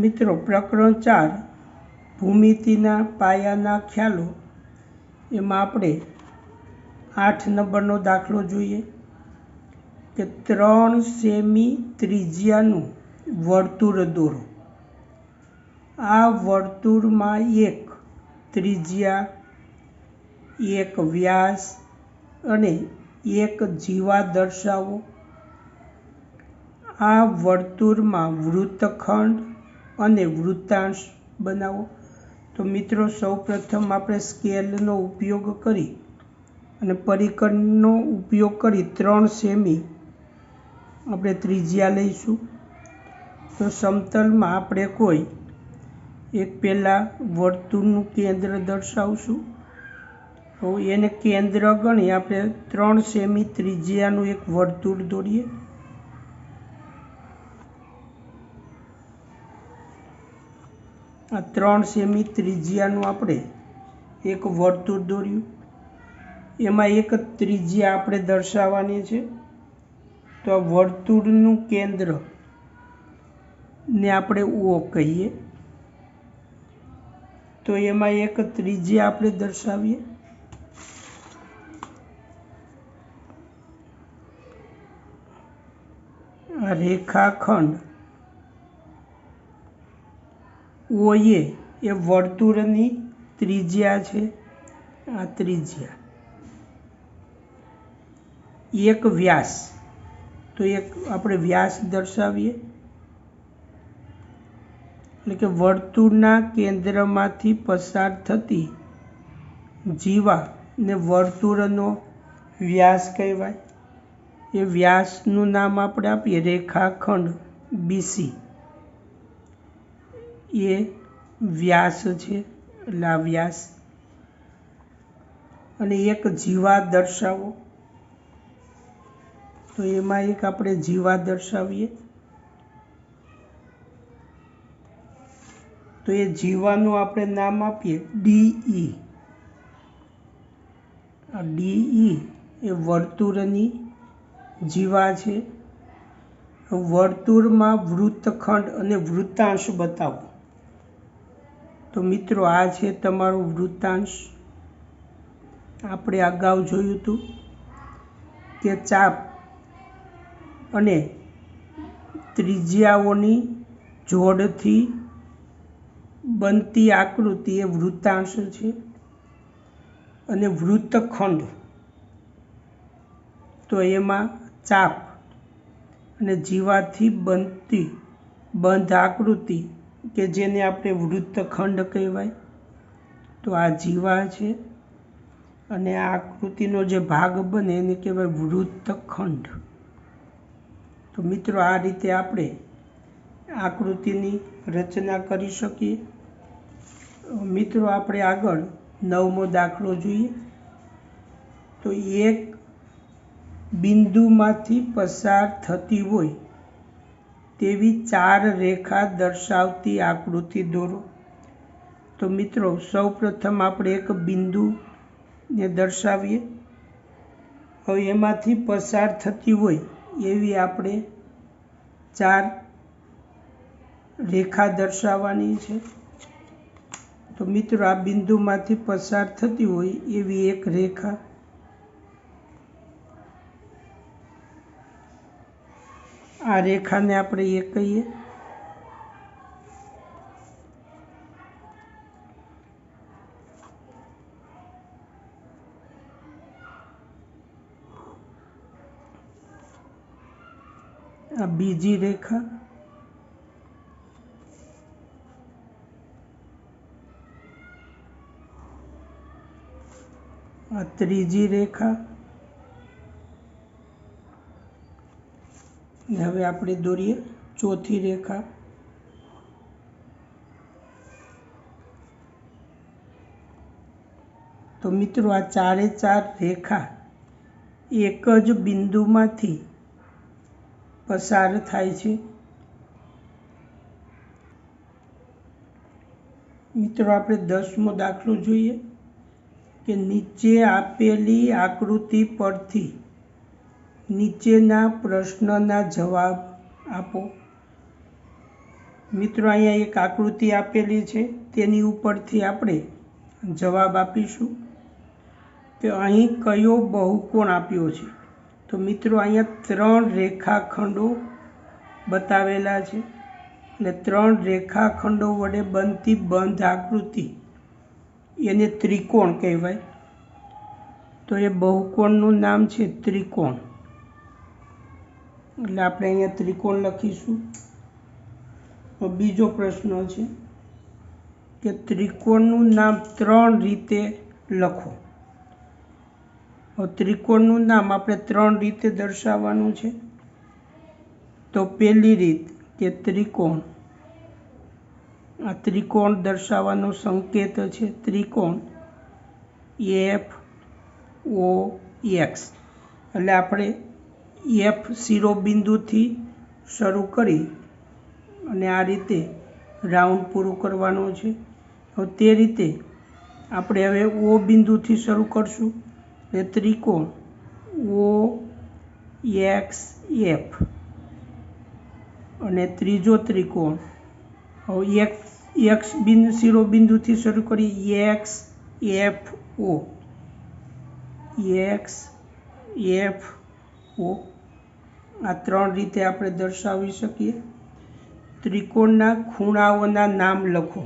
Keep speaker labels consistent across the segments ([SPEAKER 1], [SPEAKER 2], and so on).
[SPEAKER 1] મિત્રો પ્રકરણ 4 ભૂમિતિના પાયાના ખ્યાલો એમાં આપણે 8 નંબરનો દાખલો જોઈએ કે 3 સેમી ત્રિજ્યાનું વર્તુળ દોરો। આ વર્તુળમાં એક ત્રિજ્યા, એક વ્યાસ અને એક જીવા દર્શાવો। આ વર્તુળમાં વૃત્તખંડ અને વૃત્તાંશ બનાવો। તો મિત્રો સૌપ્રથમ આપણે સ્કેલનો ઉપયોગ કરી અને પરિકરનો ઉપયોગ કરી 3 સેમી આપણે ત્રિજ્યા લઈશું। તો સમતલમાં આપણે કોઈ એક પહેલાં વર્તુળનું કેન્દ્ર દર્શાવશું। તો એને કેન્દ્ર ગણી આપણે 3 સેમી ત્રિજ્યાનું એક વર્તુળ દોરીએ। આ 3 સેમી ત્રિજ્યાનું આપણે એક વર્તુળ દોર્યું। એમાં એક ત્રિજ્યા આપણે દર્શાવવાની છે। તો આ વર્તુળનું કેન્દ્ર ને આપણે ઓ કહીએ। તો એમાં એક ત્રિજ્યા આપણે દર્શાવીએ। આ રેખાખંડ ઓએ એ વર્તુળની ત્રિજ્યા છે। આ ત્રિજ્યા એક વ્યાસ, તો એક આપણે વ્યાસ દર્શાવીએ। એટલે કે વર્તુળના કેન્દ્રમાંથી પસાર થતી જીવા ને વર્તુળનો વ્યાસ કહેવાય। એ વ્યાસનું નામ આપણે આપીએ રેખાખંડ બીસી। એ વ્યાસ છે, એટલે આ વ્યાસ। અને એક જીવા દર્શાવો, તો એમાં એક આપણે જીવા દર્શાવીએ। તો એ જીવાનું આપણે નામ આપીએ ડીઈ। આ ડીઈ એ વર્તુળની જીવા છે। વર્તુળમાં વૃત્તખંડ અને વૃત્તાંશ બતાવો। તો મિત્રો આ છે તમારો વૃત્તાંશ। આપણે અગાઉ જોયું હતું કે ચાપ અને ત્રિજ્યાઓની જોડથી બનતી આકૃતિ એ વૃત્તાંશ છે। અને વૃત્તખંડ તો એમાં ચાપ અને જીવાથી બનતી બંધ આકૃતિ કે જેને આપણે વૃત્તખંડ કહેવાય। તો આ જીવા છે અને આ આકૃતિનો જે ભાગ બને એને કહેવાય વૃત્તખંડ। તો મિત્રો આ રીતે આપણે આકૃતિની રચના કરી શકીએ। મિત્રો આપણે આગળ 9મો દાખલો જોઈએ। તો એક બિંદુમાંથી પસાર થતી હોય તેવી 4 રેખા દર્શાવતી આકૃતિ દોરો। તો મિત્રો સૌપ્રથમ આપણે એક બિંદુને દર્શાવીએ। હવે એમાંથી પસાર થતી હોય એવી આપણે 4 રેખા દર્શાવવાની છે। તો મિત્રો આ બિંદુમાંથી પસાર થતી હોય એવી એક રેખા, આ રેખાને આપણે એ કહીએ। આ બીજી રેખા, આ ત્રીજી રેખા, ને હવે આપણે દોરીએ ચોથી રેખા। તો મિત્રો આ 4 રેખા એક જ બિંદુમાંથી પસાર થાય છે। મિત્રો આપણે 10મો દાખલો જોઈએ કે નીચે આપેલી આકૃતિ પરથી નીચેના પ્રશ્નના જવાબ આપો। મિત્રો અહીંયા એક આકૃતિ આપેલી છે, તેની ઉપરથી આપણે જવાબ આપીશું કે અહીં કયો બહુકોણ આપ્યો છે. તો મિત્રો અહીંયા 3 રેખાખંડો બતાવેલા છે, એટલે 3 રેખાખંડો વડે બનતી બંધ આકૃતિ એને ત્રિકોણ કહેવાય. તો એ બહુકોણનું નામ છે ત્રિકોણ. એટલે આપણે અહીંયા ત્રિકોણ લખીશું. બીજો પ્રશ્ન છે કે ત્રિકોણનું નામ 3 રીતે લખો. ત્રિકોણનું નામ આપણે 3 રીતે દર્શાવવાનું છે. તો પહેલી રીત કે ત્રિકોણ, આ ત્રિકોણ દર્શાવવાનો સંકેત છે ત્રિકોણ FOX. એટલે આપણે F શિરોબિંદુથી શરૂ કરી અને આ રીતે રાઉન્ડ પૂરું કરવાનું છે. તે રીતે આપણે હવે O બિંદુથી શરૂ કરશું, એટલે ત્રિકોણ OXF. અને ત્રીજો ત્રિકોણ X શિરોબિંદુથી શરૂ કરી XFO. આ 3 રીતે આપણે દર્શાવી શકીએ. ત્રિકોણના ખૂણાઓના નામ લખો.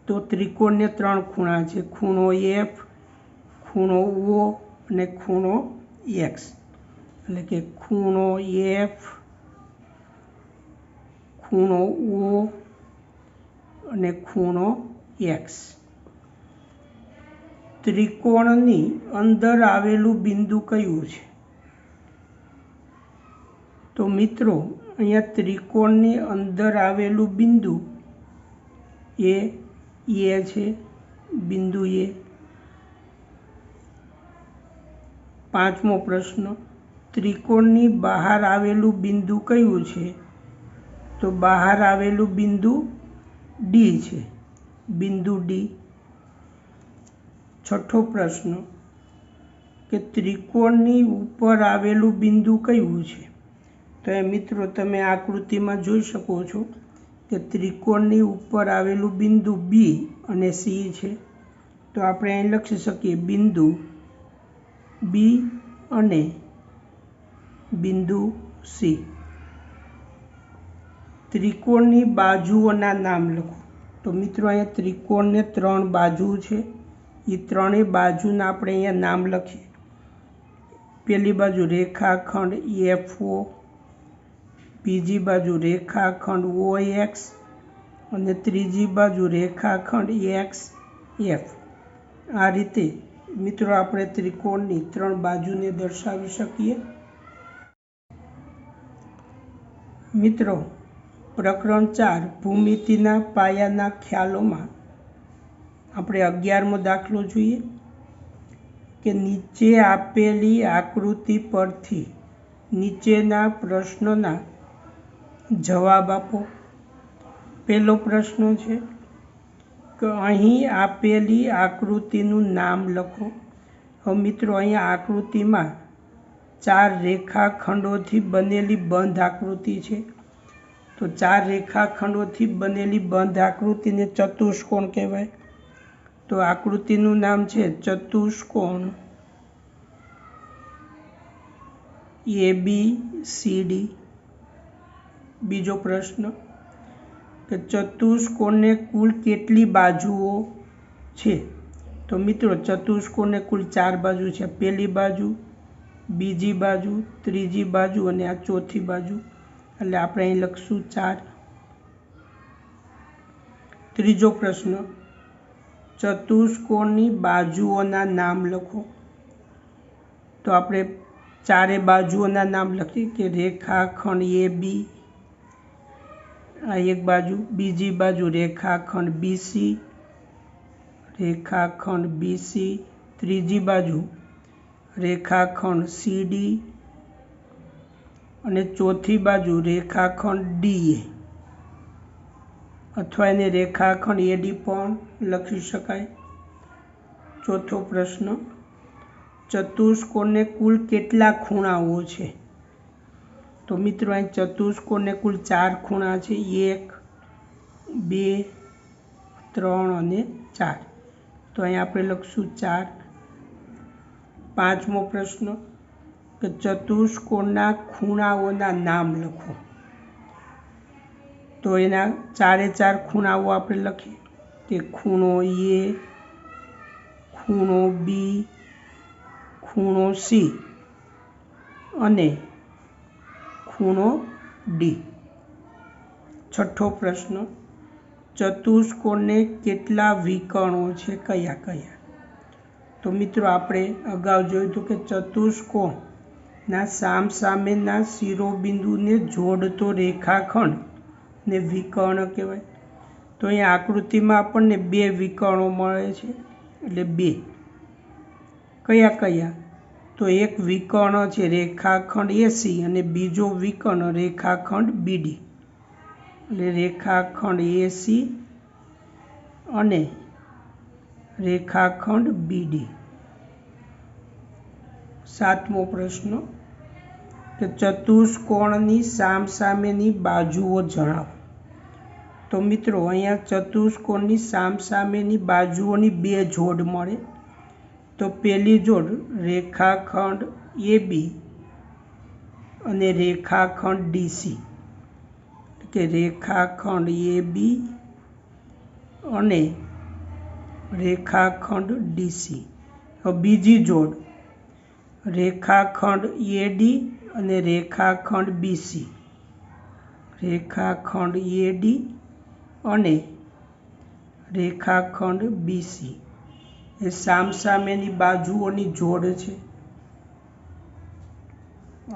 [SPEAKER 1] તો ત્રિકોણને 3 ખૂણા છે, ખૂણો F, ખૂણો O અને ખૂણો X. એટલે કે ખૂણો F, ખૂણો O અને ખૂણો X. ત્રિકોણની અંદર આવેલું બિંદુ કયું છે? તો મિત્રો અહીંયા ત્રિકોણની અંદર આવેલું બિંદુ એ છે, બિંદુ એ. 5મો પ્રશ્ન, ત્રિકોણની બહાર આવેલું બિંદુ કયું છે? તો બહાર આવેલું બિંદુ D છે, બિંદુ D. 6થો પ્રશ્ન કે ત્રિકોણની ઉપર આવેલું બિંદુ કયું છે? તો એ મિત્રો તમે આકૃતિમાં જોઈ શકો છો કે ત્રિકોણની ઉપર આવેલું બિંદુ B અને C છે. તો આપણે અહીં લખી શકીએ બિંદુ B અને બિંદુ C. ત્રિકોણની બાજુઓના નામ લખો. તો મિત્રો અહીંયા ત્રિકોણને 3 બાજુ છે, એ 3 બાજુના આપણે અહીંયા નામ લખીએ. પહેલી બાજુ રેખાખંડ FO, બીજી બાજુ રેખાખંડ OX અને ત્રીજી બાજુ રેખાખંડ XF. આ રીતે મિત્રો આપણે ત્રિકોણની 3 બાજુને દર્શાવી શકીએ. મિત્રો પ્રકરણ 4 ભૂમિતિના પાયાના ખ્યાલોમાં આપણે 11મો દાખલો જોઈએ કે નીચે આપેલી આકૃતિ પરથી નીચેના પ્રશ્નોના જવાબ આપો. પહેલો પ્રશ્ન છે કે અહીં આપેલી આકૃતિનું નામ લખો. હવે મિત્રો અહીંયા આકૃતિમાં 4 રેખાખંડોથી બનેલી બંધ આકૃતિ છે. તો 4 રેખાખંડોથી બનેલી બંધ આકૃતિને ચતુષ્કોણ કહેવાય. તો આકૃતિનું નામ છે ચતુષ્કોણ ABCD. બીજો પ્રશ્ન કે ચતુષ્કોણને કુલ કેટલી બાજુઓ છે? તો મિત્રો ચતુષ્કોણને કુલ 4 બાજુ છે. પહેલી બાજુ, બીજી બાજુ, ત્રીજી બાજુ અને આ ચોથી બાજુ. એટલે આપણે અહીં લખશું 4. ત્રીજો પ્રશ્ન, ચતુષ્કોણની બાજુઓના નામ લખો. તો આપણે 4 બાજુઓના નામ લખીએ કે રેખાખંડ AB, આ એક બાજુ, બીજી બાજુ રેખાખંડ BC, રેખાખંડ BC, ત્રીજી બાજુ રેખાખંડ CD અને ચોથી બાજુ રેખાખંડ DA, અથવા એને રેખાખંડ AD પણ લખી શકાય. ચોથો પ્રશ્ન, ચતુષ્કોણને કુલ કેટલા ખૂણાઓ છે? તો મિત્રો અહીં ચતુષ્કોણને કુલ 4 ખૂણા છે, 1 2 3 અને 4. તો અહીં આપણે લખશું 4. પાંચમો પ્રશ્ન કે ચતુષ્કોણના ખૂણાઓના નામ લખો. તો એના 4 ખૂણાઓ આપણે લખીએ કે ખૂણો એ, ખૂણો બી, ખૂણો સી અને ખૂણો ડી. છઠ્ઠો પ્રશ્ન ચતુષ્કોણને કેટલા વિકર્ણો છે, કયા કયા? તો મિત્રો આપણે અગાઉ જોયું હતું કે ચતુષ્કોણના સામસામેના શિરોબિંદુને જોડતો રેખાખંડ ને વિકર્ણ કહેવાય. તો અહીંયા આકૃતિમાં આપણને 2 વિકર્ણો મળે છે, એટલે 2. કયા કયા? તો એક વિકર્ણ છે રેખાખંડ એસી અને બીજો વિકર્ણ રેખાખંડ બીડી. એટલે રેખાખંડ એસી અને રેખાખંડ બીડી. સાતમો પ્રશ્ન કે ચતુષ્કોણની સામસામેની બાજુઓ જણાવો. તો મિત્રો અહીંયા ચતુષ્કોણની સામસામેની બાજુઓની 2 જોડ મળે. તો પહેલી જોડ રેખાખંડ એબી અને રેખાખંડ ડીસી, કે રેખાખંડ એબી અને રેખાખંડ ડીસી. બીજી જોડ રેખાખંડ એડી અને રેખાખંડ બીસી, રેખાખંડ એડી અને રેખાખંડ બીસી એ સામસામેની બાજુઓની જોડ છે.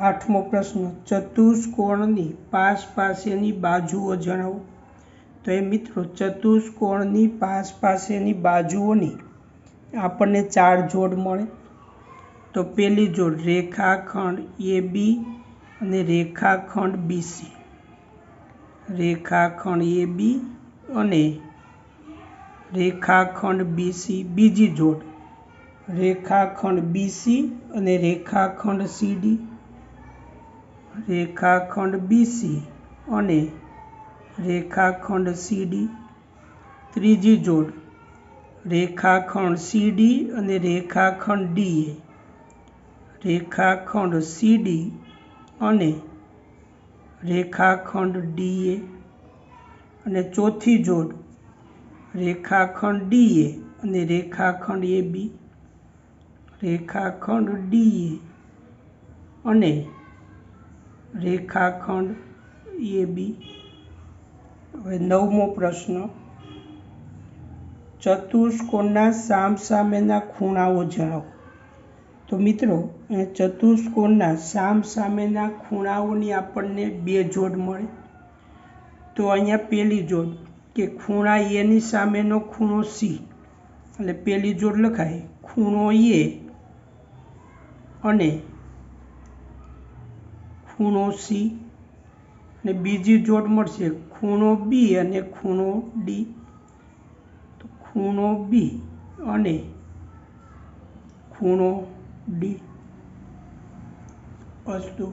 [SPEAKER 1] આઠમો પ્રશ્ન ચતુષ્કોણની પાસેની બાજુઓ જણાવો. તો એ મિત્રો ચતુષ્કોણની પાસેની બાજુઓની આપણને 4 જોડ મળે. તો પહેલી જોડ રેખાખંડ એબી અને રેખાખંડ બીસી, રેખાખંડ એબી અને રેખાખંડ બીસી. બીજી જોડ રેખાખંડ બીસી અને રેખાખંડ સીડી, રેખાખંડ બીસી અને રેખાખંડ સીડી. ત્રીજી જોડ રેખાખંડ સીડી અને રેખાખંડ ડીએ, રેખાખંડ સીડી અને રેખાખંડ ડીએ. અને ચોથી જોડ રેખાખંડ ડીએ અને રેખાખંડ એબી, રેખાખંડ ડીએ અને રેખાખંડ એબી. હવે નવમો પ્રશ્ન ચતુષ્કોણના સામસામેના ખૂણાઓ જણાવો. તો મિત્રો ચતુષ્કોણના સામસામેના ખૂણાઓની આપણને 2 જોડ મળે. તો અહીંયા પહેલી જોડ કે ખૂણા એની સામેનો ખૂણો સી, એટલે પહેલી જોડ લખાય ખૂણો એ અને ખૂણો સી. અને બીજી જોડ મળશે ખૂણો બી અને ખૂણો ડી. તો ખૂણો બી અને ખૂણો ડી. અસ્તુ.